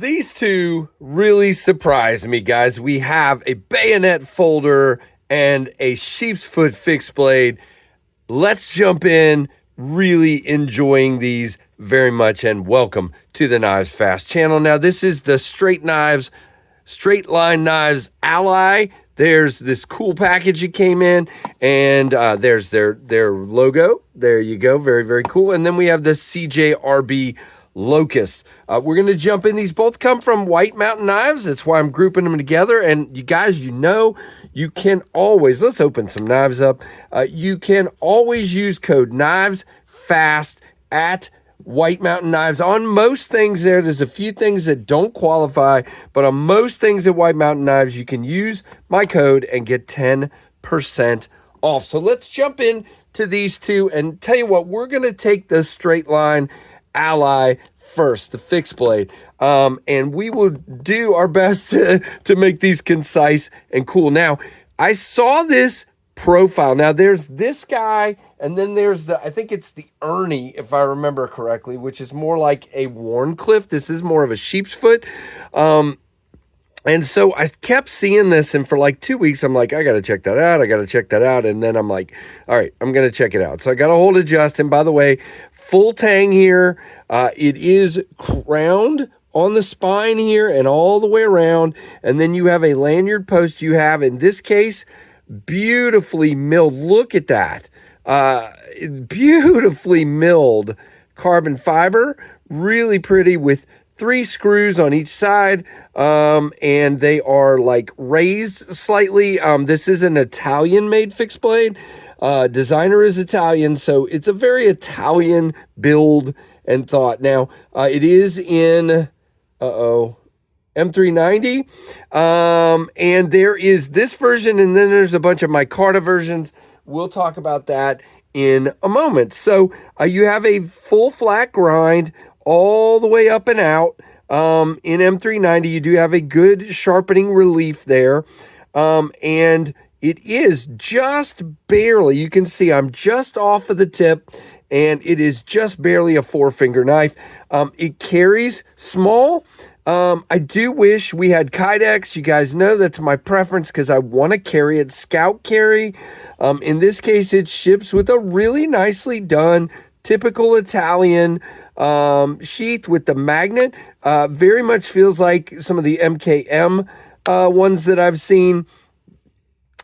These two really surprised me, guys. We have a Bayonet folder and a Sheepsfoot fixed blade. Let's jump in. Really enjoying these very much, and welcome to the Knives Fast channel. Now, this is the Straight Line Knives Ally. There's this cool package that came in, and there's their logo. There you go. Very, very cool. And then we have the CJRB Locust. We're going to jump in. These both come from White Mountain Knives. That's why I'm grouping them together. And you guys, you can always, let's open some knives up. You can always use code KNIVESFAST at White Mountain Knives on most things there. There's a few things that don't qualify, but on most things at White Mountain Knives, you can use my code and get 10% off. So let's jump in to these two and tell you what, we're going to take the Straight Line Ally first, the fixed blade, and we will do our best to make these concise and cool. Now, I saw this profile. Now, there's this guy, and then there's I think it's the Ernie, if I remember correctly, which is more like a Warncliffe. This is more of a Sheepsfoot. And so I kept seeing this, and for like 2 weeks, I'm like, I got to check that out. And then I'm like, all right, I'm going to check it out. So I got a hold of Justin. By the way, full tang here. It is crowned on the spine here and all the way around. And then you have a lanyard post. You have, in this case, beautifully milled. Look at that. Beautifully milled carbon fiber. Really pretty with 3 screws on each side, and they are like raised slightly. This is an Italian-made fixed blade. Designer is Italian, so it's a very Italian build and thought. Now, it is in, M390, and there is this version, and then there's a bunch of micarta versions. We'll talk about that in a moment. So you have a full flat grind all the way up and out. In M390, you do have a good sharpening relief there. And it is just barely, you can see I'm just off of the tip, and it is just barely a 4-finger knife. It carries small. I do wish we had Kydex. You guys know that's my preference because I want to carry it scout carry. In this case, it ships with a really nicely done, typical Italian sheath with the magnet. Very much feels like some of the MKM ones that I've seen.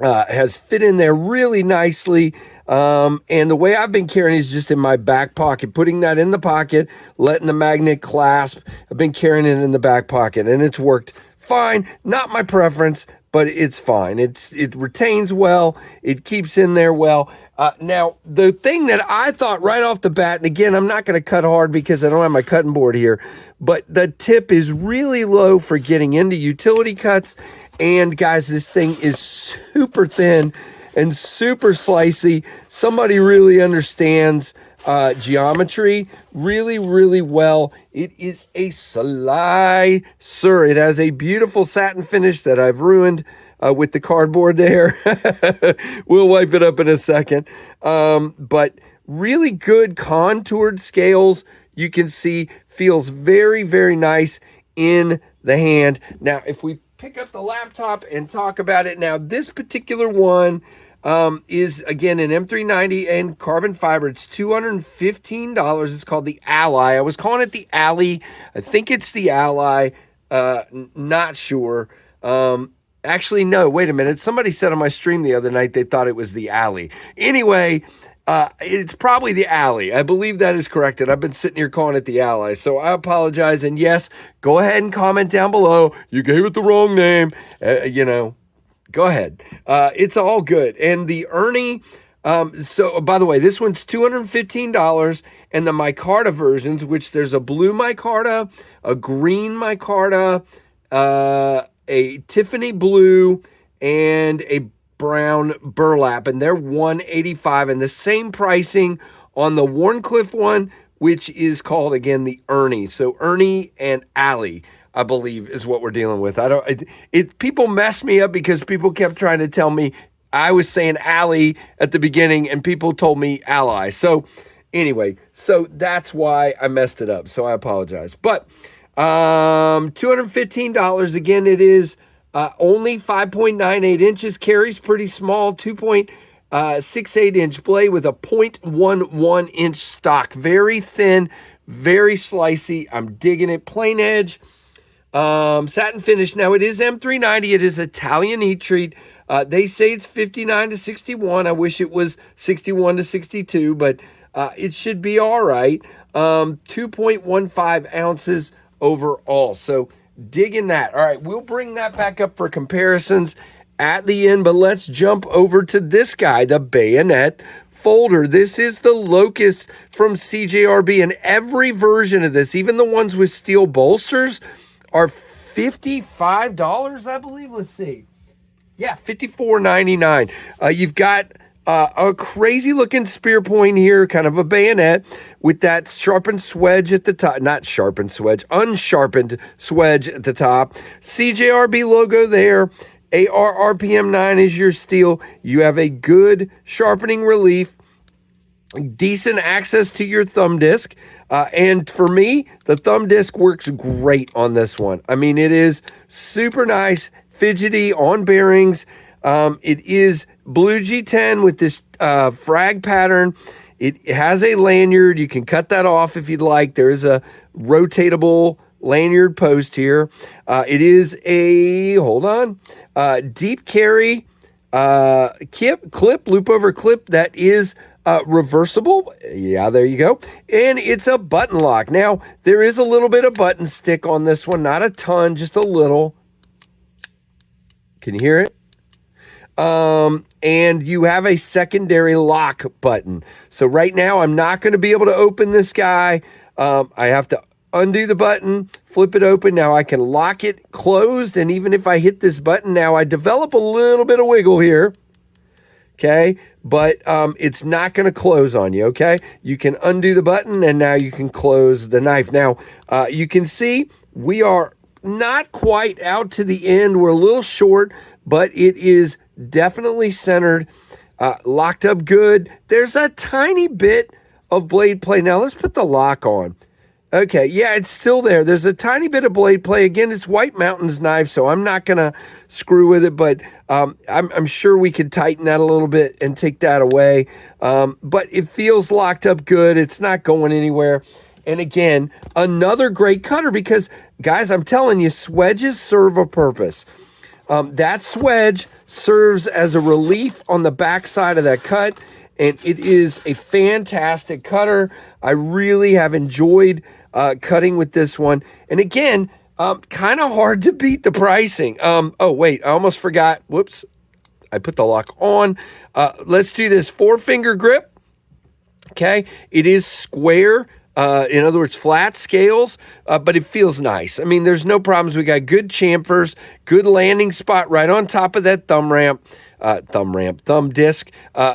Has fit in there really nicely. And the way I've been carrying is just in my back pocket, putting that in the pocket, letting the magnet clasp. I've been carrying it in the back pocket, and it's worked fine. Not my preference, but it's fine. It retains well. It keeps in there well. Now, the thing that I thought right off the bat, and again, I'm not going to cut hard because I don't have my cutting board here, but the tip is really low for getting into utility cuts. And guys, this thing is super thin and super slicey. Somebody really understands geometry really, really well. It is a slicer. It has a beautiful satin finish that I've ruined with the cardboard there. We'll wipe it up in a second. But really good contoured scales. You can see feels very, very nice in the hand. Now, if we pick up the laptop and talk about it now, this particular one is, again, an M390 and carbon fiber. It's $215. It's called the Ally. I was calling it the Alley. I think it's the Ally. Not sure. Actually, no, wait a minute. Somebody said on my stream the other night they thought it was the Alley. Anyway, it's probably the Alley. I believe that is correct, and I've been sitting here calling it the Ally, so I apologize. And yes, go ahead and comment down below. You gave it the wrong name. Go ahead. It's all good. And the Ernie, so by the way, this one's $215, and the micarta versions, which there's a blue micarta, a green micarta, a Tiffany blue, and a brown burlap, and they're $185, and the same pricing on the Warncliffe one, which is called, again, the Ernie. So Ernie and Alley, I believe, is what we're dealing with. People mess me up because people kept trying to tell me I was saying Alley at the beginning, and people told me Ally. So anyway, so that's why I messed it up. So I apologize. But $215. Again, it is only 5.98 inches. Carries pretty small, 2.68 inch blade with a 0.11 inch stock. Very thin, very slicey. I'm digging it. Plain edge. Satin finish. Now, it is M390. It is Italian heat treat. They say it's 59 to 61. I wish it was 61 to 62, but it should be all right. 2.15 ounces overall. So digging that. All right, we'll bring that back up for comparisons at the end, but let's jump over to this guy, the Bayonet folder. This is the Locust from CJRB, and every version of this, even the ones with steel bolsters, are $55, I believe. Let's see. Yeah, $54.99. You've got a crazy looking spear point here, kind of a bayonet with that sharpened swedge at the top. Not sharpened swedge, unsharpened swedge at the top. CJRB logo there. AR RPM 9 is your steel. You have a good sharpening relief, decent access to your thumb disc. And for me, the thumb disc works great on this one. I mean, it is super nice, fidgety on bearings. It is blue G10 with this frag pattern. It has a lanyard. You can cut that off if you'd like. There is a rotatable lanyard post here. It is a, hold on, deep carry clip, loop over clip that is reversible. Yeah, there you go. And it's a button lock. Now, there is a little bit of button stick on this one. Not a ton, just a little. Can you hear it? And you have a secondary lock button. So right now, I'm not going to be able to open this guy. I have to undo the button, flip it open. Now I can lock it closed. And even if I hit this button now, I develop a little bit of wiggle here. Okay, but it's not going to close on you, okay? You can undo the button, and now you can close the knife. Now, you can see we are not quite out to the end. We're a little short, but it is definitely centered, locked up good. There's a tiny bit of blade play. Now, let's put the lock on. Okay, yeah, it's still there. There's a tiny bit of blade play. Again, it's White Mountains knife, so I'm not going to screw with it, but I'm sure we could tighten that a little bit and take that away. But it feels locked up good. It's not going anywhere. And again, another great cutter because, guys, I'm telling you, swedges serve a purpose. That swedge serves as a relief on the backside of that cut, and it is a fantastic cutter. I really have enjoyed cutting with this one. And again, kind of hard to beat the pricing. Oh, wait, I almost forgot. Whoops. I put the lock on. Let's do this 4-finger grip. Okay. It is square. In other words, flat scales, but it feels nice. I mean, there's no problems. We got good chamfers, good landing spot right on top of that thumb disc.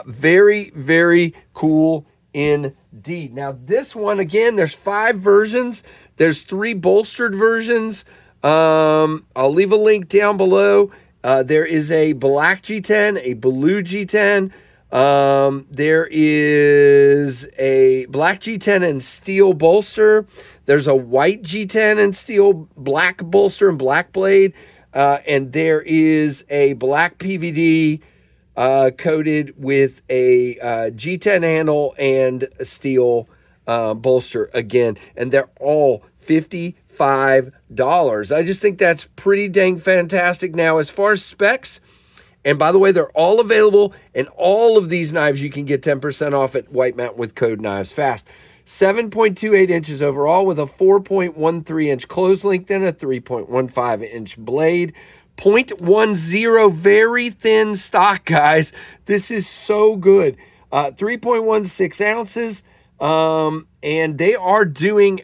Very, very cool indeed. Now, this one, again, there's 5 versions. There's 3 bolstered versions. I'll leave a link down below. There is a black G10, a blue G10. There is a black G10 and steel bolster. There's a white G10 and steel black bolster and black blade. And there is a black PVD coated with a G10 handle and a steel bolster again. And they're all $55. I just think that's pretty dang fantastic. Now, as far as specs, and by the way, they're all available, and all of these knives you can get 10% off at White Mountain with code Knives Fast. 7.28 inches overall with a 4.13 inch close length and a 3.15 inch blade. 0.10, very thin stock, guys. This is so good. 3.16 ounces. And they are doing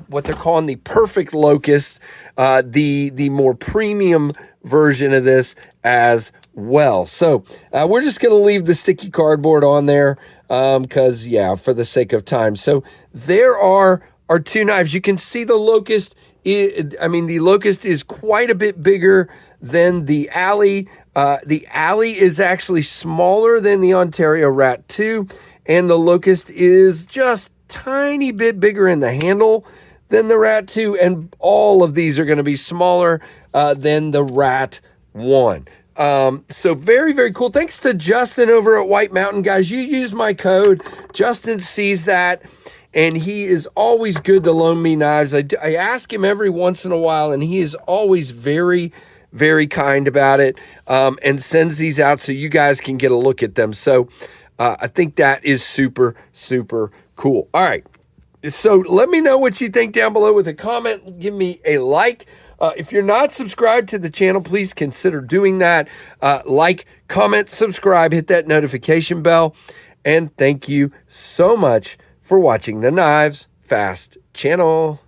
what they're calling the Perfect Locust, the more premium version of this as well. So we're just going to leave the sticky cardboard on there because, yeah, for the sake of time. So there are 2 knives. You can see the Locust. The Locust is quite a bit bigger than the Alley. The Alley is actually smaller than the Ontario Rat 2. And the Locust is just tiny bit bigger in the handle than the Rat 2, and all of these are going to be smaller than the Rat 1. So very, very cool. Thanks to Justin over at White Mountain, guys. You use my code. Justin sees that, and he is always good to loan me knives. I ask him every once in a while, and he is always very, very kind about it, and sends these out so you guys can get a look at them. So I think that is super, super cool. All right. So let me know what you think down below with a comment. Give me a like. If you're not subscribed to the channel, please consider doing that. Like, comment, subscribe, hit that notification bell. And thank you so much for watching the Knives Fast channel.